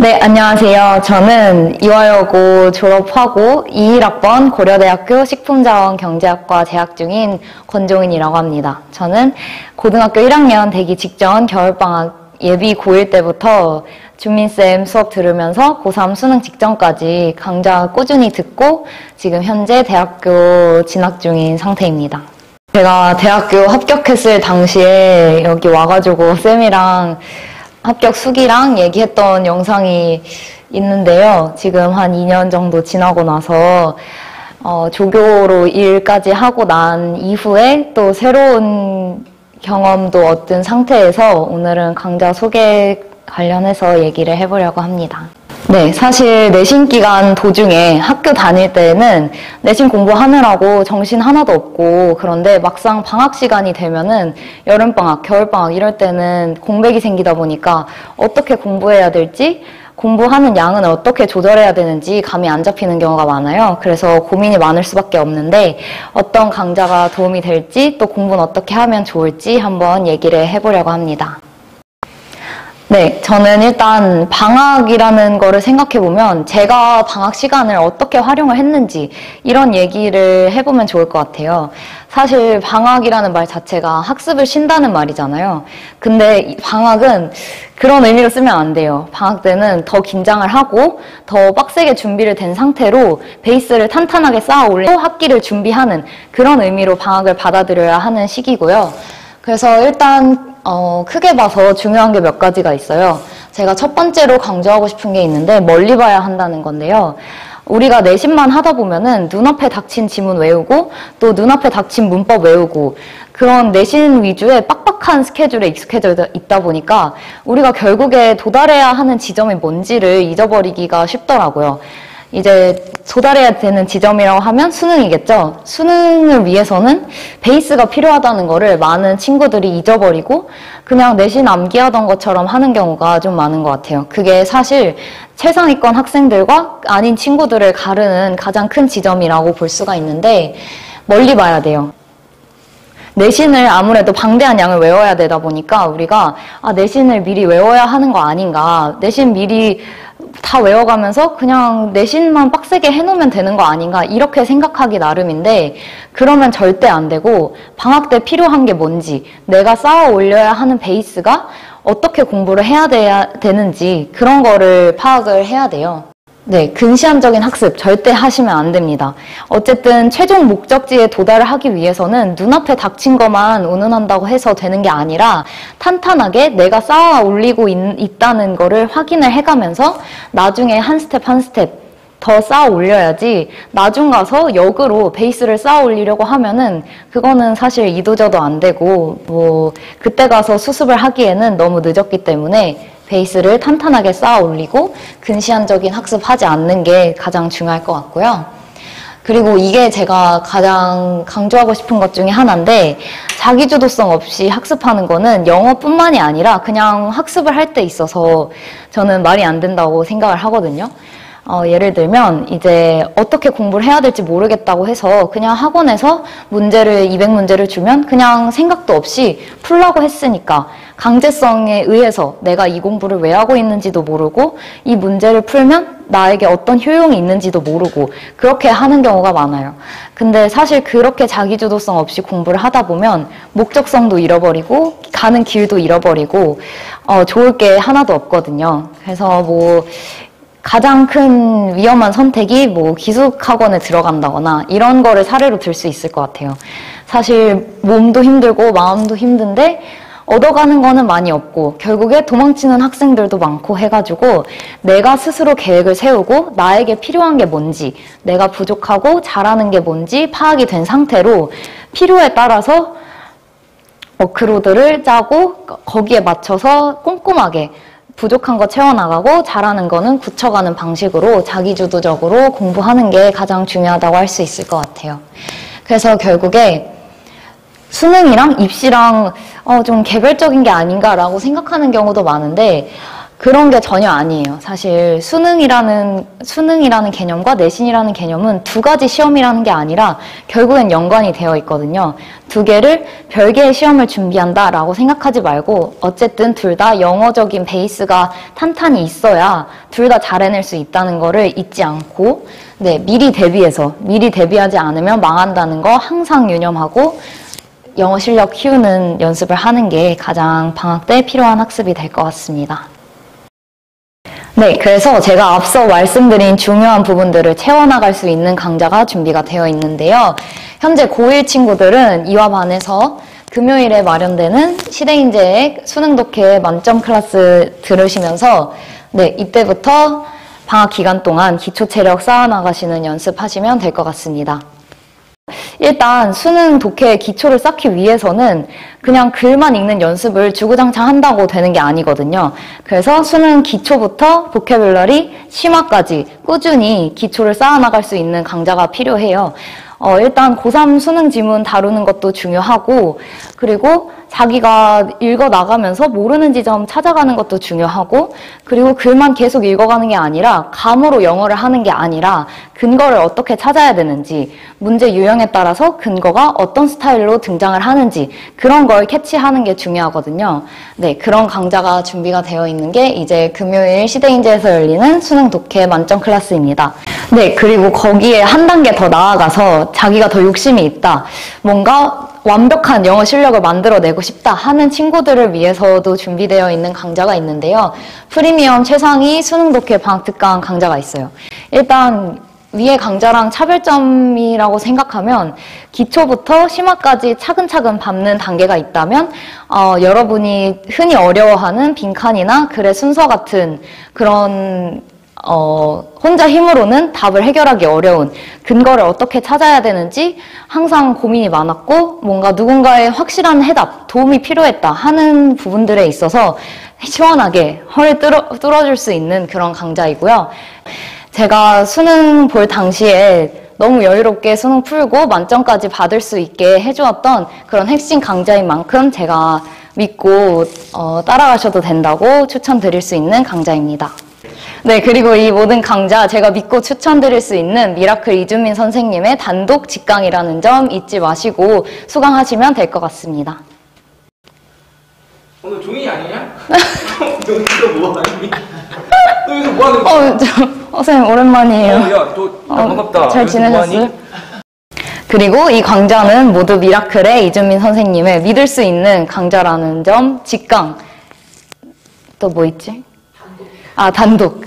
네, 안녕하세요. 저는 이화여고 졸업하고 21학번 고려대학교 식품자원경제학과 재학 중인 권종인이라고 합니다. 저는 고등학교 1학년 되기 직전 겨울방학 예비 고1 때부터 준민쌤 수업 들으면서 고3 수능 직전까지 강좌 꾸준히 듣고 지금 현재 대학교 진학 중인 상태입니다. 제가 대학교 합격했을 당시에 여기 와가지고 쌤이랑 합격 수기랑 얘기했던 영상이 있는데요. 지금 한 2년 정도 지나고 나서 조교로 일까지 하고 난 이후에 또 새로운 경험도 얻은 상태에서 오늘은 강좌 소개 관련해서 얘기를 해보려고 합니다. 네, 사실 내신 기간 도중에 학교 다닐 때는 내신 공부하느라고 정신 하나도 없고, 그런데 막상 방학 시간이 되면은 여름방학, 겨울방학 이럴 때는 공백이 생기다 보니까 어떻게 공부해야 될지, 공부하는 양은 어떻게 조절해야 되는지 감이 안 잡히는 경우가 많아요. 그래서 고민이 많을 수밖에 없는데 어떤 강좌가 도움이 될지 또 공부는 어떻게 하면 좋을지 한번 얘기를 해보려고 합니다. 네, 저는 일단 방학이라는 거를 생각해보면 제가 방학 시간을 어떻게 활용을 했는지 이런 얘기를 해보면 좋을 것 같아요. 사실 방학이라는 말 자체가 학습을 쉰다는 말이잖아요. 근데 이 방학은 그런 의미로 쓰면 안 돼요. 방학 때는 더 긴장을 하고 더 빡세게 준비를 된 상태로 베이스를 탄탄하게 쌓아 올리고 학기를 준비하는 그런 의미로 방학을 받아들여야 하는 시기고요. 그래서 일단 크게 봐서 중요한 게 몇 가지가 있어요. 제가 첫 번째로 강조하고 싶은 게 있는데 멀리 봐야 한다는 건데요. 우리가 내신만 하다 보면은 눈앞에 닥친 지문 외우고 또 눈앞에 닥친 문법 외우고 그런 내신 위주의 빡빡한 스케줄에 익숙해져 있다 보니까 우리가 결국에 도달해야 하는 지점이 뭔지를 잊어버리기가 쉽더라고요. 이제 도달해야 되는 지점이라고 하면 수능이겠죠. 수능을 위해서는 베이스가 필요하다는 거를 많은 친구들이 잊어버리고 그냥 내신 암기하던 것처럼 하는 경우가 좀 많은 것 같아요. 그게 사실 최상위권 학생들과 아닌 친구들을 가르는 가장 큰 지점이라고 볼 수가 있는데 멀리 봐야 돼요. 내신을 아무래도 방대한 양을 외워야 되다 보니까 우리가 내신을 미리 외워야 하는 거 아닌가, 내신 미리 다 외워가면서 그냥 내신만 빡세게 해놓으면 되는 거 아닌가 이렇게 생각하기 나름인데 그러면 절대 안 되고 방학 때 필요한 게 뭔지 내가 쌓아 올려야 하는 베이스가 어떻게 공부를 해야 되는지 그런 거를 파악을 해야 돼요. 네, 근시안적인 학습 절대 하시면 안 됩니다. 어쨌든 최종 목적지에 도달을 하기 위해서는 눈앞에 닥친 것만 운운한다고 해서 되는 게 아니라 탄탄하게 내가 쌓아 올리고 있다는 거를 확인을 해가면서 나중에 한 스텝 한 스텝 더 쌓아 올려야지 나중 가서 역으로 베이스를 쌓아 올리려고 하면은 그거는 사실 이도저도 안 되고 그때 가서 수습을 하기에는 너무 늦었기 때문에 베이스를 탄탄하게 쌓아 올리고 근시안적인 학습하지 않는 게 가장 중요할 것 같고요. 그리고 이게 제가 가장 강조하고 싶은 것 중에 하나인데 자기주도성 없이 학습하는 거는 영어뿐만이 아니라 그냥 학습을 할 때 있어서 저는 말이 안 된다고 생각을 하거든요. 예를 들면 이제 어떻게 공부를 해야 될지 모르겠다고 해서 그냥 학원에서 문제를 200문제를 주면 그냥 생각도 없이 풀라고 했으니까 강제성에 의해서 내가 이 공부를 왜 하고 있는지도 모르고 이 문제를 풀면 나에게 어떤 효용이 있는지도 모르고 그렇게 하는 경우가 많아요. 근데 사실 그렇게 자기주도성 없이 공부를 하다 보면 목적성도 잃어버리고 가는 길도 잃어버리고 좋을 게 하나도 없거든요. 그래서 가장 큰 위험한 선택이 기숙학원에 들어간다거나 이런 거를 사례로 들 수 있을 것 같아요. 사실 몸도 힘들고 마음도 힘든데 얻어가는 거는 많이 없고 결국에 도망치는 학생들도 많고 해가지고 내가 스스로 계획을 세우고 나에게 필요한 게 뭔지 내가 부족하고 잘하는 게 뭔지 파악이 된 상태로 필요에 따라서 워크로드를 짜고 거기에 맞춰서 꼼꼼하게 부족한 거 채워나가고 잘하는 거는 굳혀가는 방식으로 자기주도적으로 공부하는 게 가장 중요하다고 할 수 있을 것 같아요. 그래서 결국에 수능이랑 입시랑 좀 개별적인 게 아닌가라고 생각하는 경우도 많은데 그런 게 전혀 아니에요. 사실 수능이라는 개념과 내신이라는 개념은 두 가지 시험이라는 게 아니라 결국엔 연관이 되어 있거든요. 두 개를 별개의 시험을 준비한다라고 생각하지 말고 어쨌든 둘 다 영어적인 베이스가 탄탄히 있어야 둘 다 잘 해낼 수 있다는 거를 잊지 않고 네, 미리 대비하지 않으면 망한다는 거 항상 유념하고 영어 실력 키우는 연습을 하는 게 가장 방학 때 필요한 학습이 될 것 같습니다. 네, 그래서 제가 앞서 말씀드린 중요한 부분들을 채워나갈 수 있는 강좌가 준비가 되어 있는데요. 현재 고1 친구들은 이와 반해서 금요일에 마련되는 시대인재의 수능 독해 만점 클래스 들으시면서 네, 이때부터 방학 기간 동안 기초 체력 쌓아나가시는 연습하시면 될 것 같습니다. 일단 수능 독해의 기초를 쌓기 위해서는 그냥 글만 읽는 연습을 주구장창 한다고 되는 게 아니거든요. 그래서 수능 기초부터 보캐뷸러리, 심화까지 꾸준히 기초를 쌓아나갈 수 있는 강좌가 필요해요. 일단 고3 수능 지문 다루는 것도 중요하고 그리고 자기가 읽어나가면서 모르는 지점 찾아가는 것도 중요하고 그리고 글만 계속 읽어가는 게 아니라 감으로 영어를 하는 게 아니라 근거를 어떻게 찾아야 되는지 문제 유형에 따라서 근거가 어떤 스타일로 등장을 하는지 그런 걸 캐치하는 게 중요하거든요. 네, 그런 강좌가 준비가 되어 있는 게 이제 금요일 시대인재에서 열리는 수능 독해 만점 클래스입니다. 네, 그리고 거기에 한 단계 더 나아가서 자기가 더 욕심이 있다. 뭔가 완벽한 영어 실력을 만들어내고 싶다 하는 친구들을 위해서도 준비되어 있는 강좌가 있는데요. 프리미엄 최상위 수능 독해 방학 특강 강좌가 있어요. 일단 위의 강좌랑 차별점이라고 생각하면 기초부터 심화까지 차근차근 밟는 단계가 있다면 여러분이 흔히 어려워하는 빈칸이나 글의 순서 같은 그런 혼자 힘으로는 답을 해결하기 어려운 근거를 어떻게 찾아야 되는지 항상 고민이 많았고 뭔가 누군가의 확실한 해답, 도움이 필요했다 하는 부분들에 있어서 시원하게 허를 뚫어줄 수 있는 그런 강좌이고요. 제가 수능 볼 당시에 너무 여유롭게 수능 풀고 만점까지 받을 수 있게 해주었던 그런 핵심 강좌인 만큼 제가 믿고 따라가셔도 된다고 추천드릴 수 있는 강좌입니다. 네, 그리고 이 모든 강좌 제가 믿고 추천드릴 수 있는 미라클 이준민 선생님의 단독 직강이라는 점 잊지 마시고 수강하시면 될 것 같습니다. 오늘 종이 아니냐? 여기서 뭐 하니? 너 여기서 뭐 하는 거야? 선생님 오랜만이에요. 야, 너 반갑다. 잘 지내셨어요? 그리고 이 강좌는 모두 미라클의 이준민 선생님의 믿을 수 있는 강좌라는 점, 직강. 또 뭐 있지? 단독.